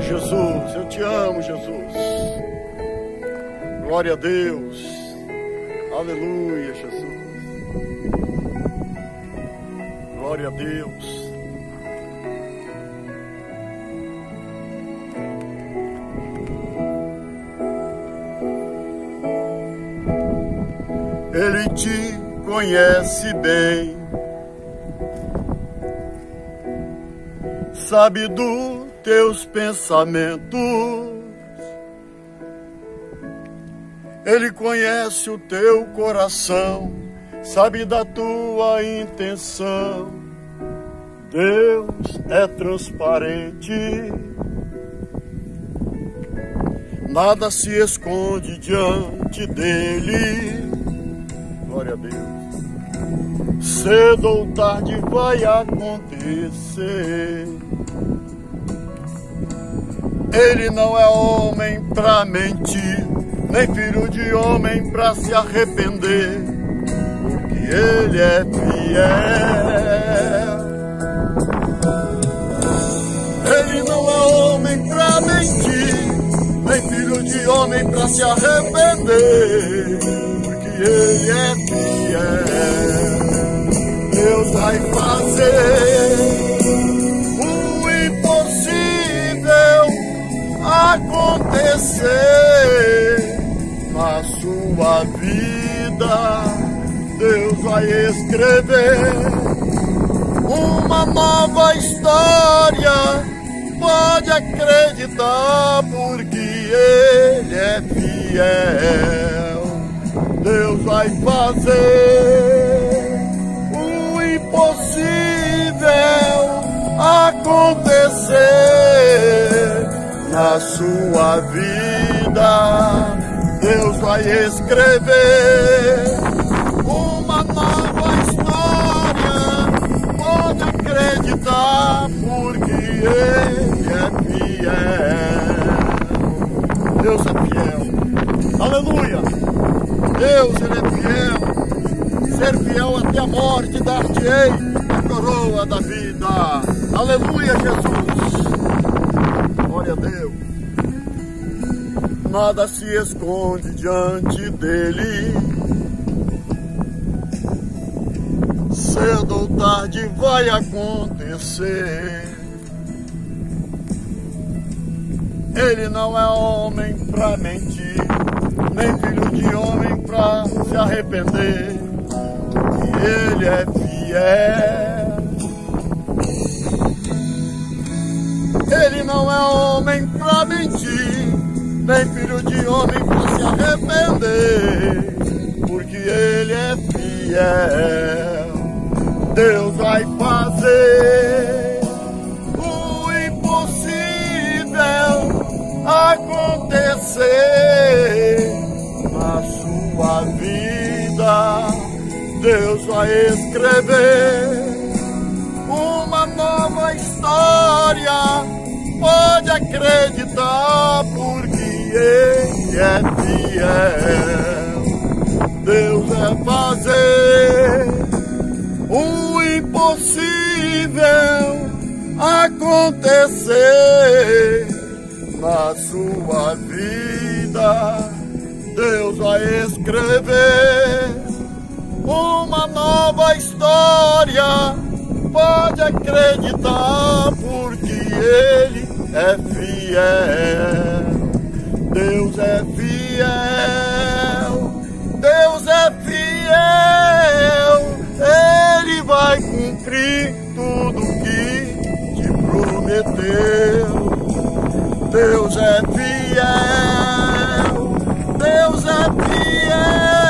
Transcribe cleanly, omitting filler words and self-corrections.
Jesus, eu te amo, Jesus. Glória a Deus. Aleluia, Jesus. Glória a Deus. Ele te conhece bem, sabe dos teus pensamentos. Ele conhece o teu coração, sabe da tua intenção. Deus é transparente, nada se esconde diante dele. Glória a Deus. Cedo ou tarde vai acontecer. Ele não é homem pra mentir, nem filho de homem pra se arrepender, porque ele é fiel. Ele não é homem pra mentir, nem filho de homem pra se arrepender, porque ele é fiel. Deus vai fazer o impossível acontecer na sua vida. Deus vai escrever uma nova história. Pode acreditar, porque ele é fiel. Deus vai fazer o impossível acontecer na sua vida. Deus vai escrever uma nova história. Pode acreditar, porque ele é fiel. Deus é fiel. Aleluia. Deus, ele é fiel. Ser fiel até a morte, dar-te-ei a coroa da vida. Aleluia, Jesus. Glória a Deus. Nada se esconde diante dele. Cedo ou tarde vai acontecer. Ele não é homem pra mentir, nem filho de homem pra se arrepender, e ele é fiel. Ele não é homem pra mentir, nem filho de homem pra se arrepender, porque ele é fiel. Deus vai fazer o impossível acontecer na sua vida. Deus vai escrever uma nova história. Pode acreditar, porque ele é fiel. Deus vai fazer o impossível acontecer na sua vida. Deus vai escrever uma nova história. Pode acreditar, porque ele é fiel. Deus é fiel. Deus é fiel. Ele vai cumprir tudo que te prometeu. Deus é fiel. Deus é fiel.